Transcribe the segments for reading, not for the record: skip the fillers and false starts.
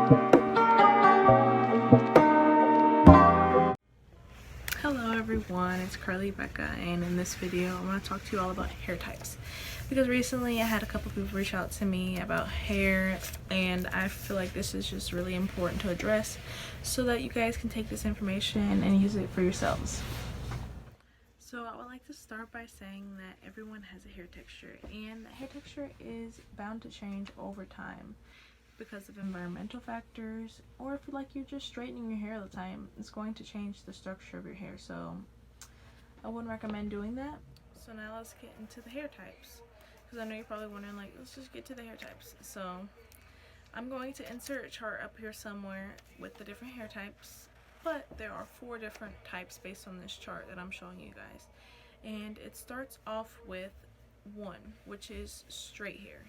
Hello everyone, it's Carly Becca, and in this video I want to talk to you all about hair types, because recently I had a couple people reach out to me about hair, and I feel like this is just really important to address so that you guys can take this information and use it for yourselves. So I would like to start by saying that everyone has a hair texture, and that hair texture is bound to change over time because of environmental factors, or if you're just straightening your hair all the time, it's going to change the structure of your hair. So I wouldn't recommend doing that. So now let's get into the hair types, because I know you're probably wondering, like, let's just get to the hair types. So I'm going to insert a chart up here somewhere with the different hair types, but there are 4 different types based on this chart that I'm showing you guys. And it starts off with 1, which is straight hair.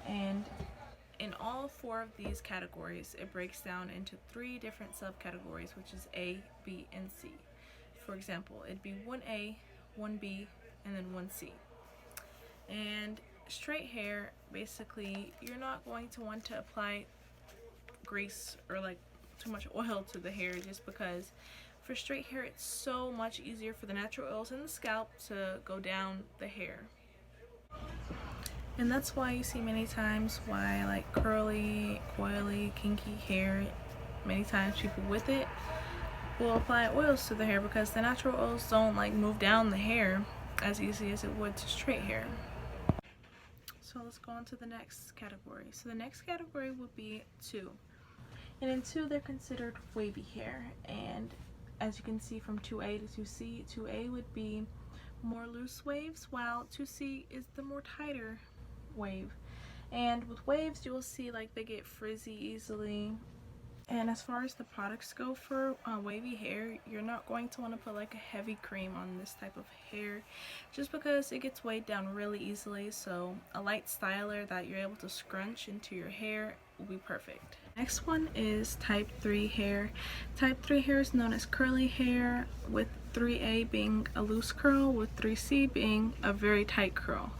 And in all 4 of these categories, it breaks down into 3 different subcategories, which is A, B, and C. For example, it'd be 1A, 1B, and then 1C. And straight hair, basically, you're not going to want to apply grease or like too much oil to the hair, just because for straight hair it's so much easier for the natural oils in the scalp to go down the hair. And that's why you see many times why like curly, coily, kinky hair, many times people with it will apply oils to the hair, because the natural oils don't like move down the hair as easy as it would to straight hair. So let's go on to the next category. So the next category would be 2. And in 2, they're considered wavy hair. And as you can see from 2A to 2C, 2A would be more loose waves, while 2C is the more tighter wave. And with waves, you will see like they get frizzy easily. And as far as the products go for wavy hair, you're not going to want to put like a heavy cream on this type of hair, just because it gets weighed down really easily. So a light styler that you're able to scrunch into your hair will be perfect. Next one is type 3 hair. Type 3 hair is known as curly hair, with 3A being a loose curl, with 3C being a very tight curl.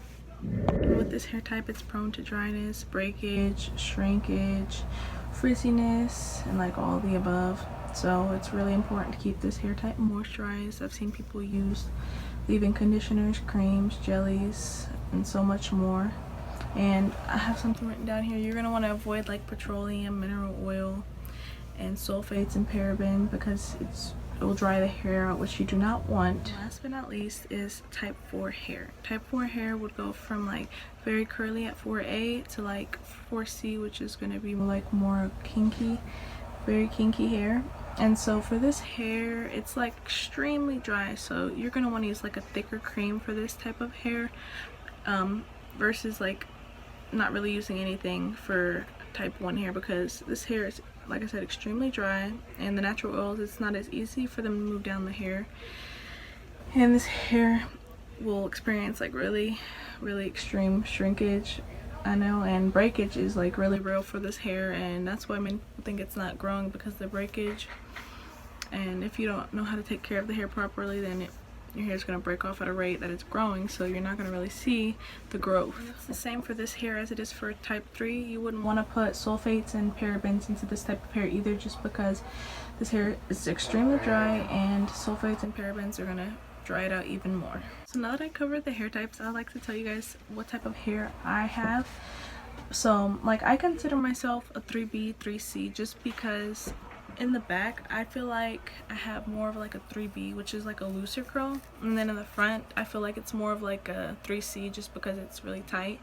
And with this hair type, it's prone to dryness, breakage, shrinkage, frizziness, and like all the above. So it's really important to keep this hair type moisturized. I've seen people use leave-in conditioners, creams, jellies, and so much more. And I have something written down here. You're going to want to avoid like petroleum, mineral oil, and sulfates and paraben, because it will dry the hair out, which you do not want. Last but not least is type 4 hair. Type 4 hair would go from like very curly at 4A to like 4C, which is going to be like more kinky, very kinky hair. And so for this hair, it's like extremely dry, so you're going to want to use like a thicker cream for this type of hair, versus like not really using anything for type 1 hair, because this hair is, like I said, extremely dry, and the natural oils, it's not as easy for them to move down the hair, and this hair will experience like really extreme shrinkage, I know, and breakage is like really real for this hair, and that's why many people think it's not growing, because of the breakage. And if you don't know how to take care of the hair properly, then your hair is going to break off at a rate that it's growing, so you're not going to really see the growth. And it's the same for this hair as it is for type 3. You wouldn't want to put sulfates and parabens into this type of hair either, just because this hair is extremely dry, and sulfates and parabens are going to dry it out even more. So now that I covered the hair types, I'd like to tell you guys what type of hair I have. So like, I consider myself a 3B, 3C, just because in the back I feel like I have more of like a 3B, which is like a looser curl, and then in the front I feel like it's more of like a 3C, just because it's really tight.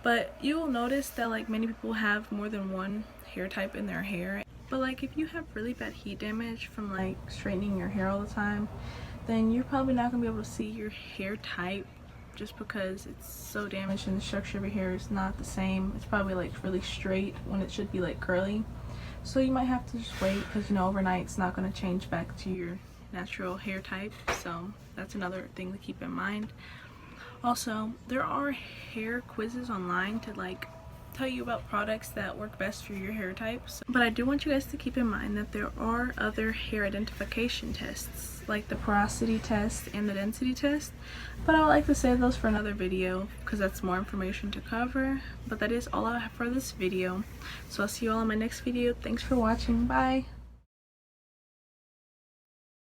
But you will notice that like many people have more than one hair type in their hair. But like, if you have really bad heat damage from like straightening your hair all the time, then you're probably not gonna be able to see your hair type, just because it's so damaged and the structure of your hair is not the same. It's probably like really straight when it should be like curly. So you might have to just wait, because you know, overnight it's not going to change back to your natural hair type. So that's another thing to keep in mind. Also, there are hair quizzes online to like tell you about products that work best for your hair types. But I do want you guys to keep in mind that there are other hair identification tests, like the porosity test and the density test, but I would like to save those for another video because that's more information to cover. But that is all I have for this video, so I'll see you all in my next video. Thanks for watching. Bye.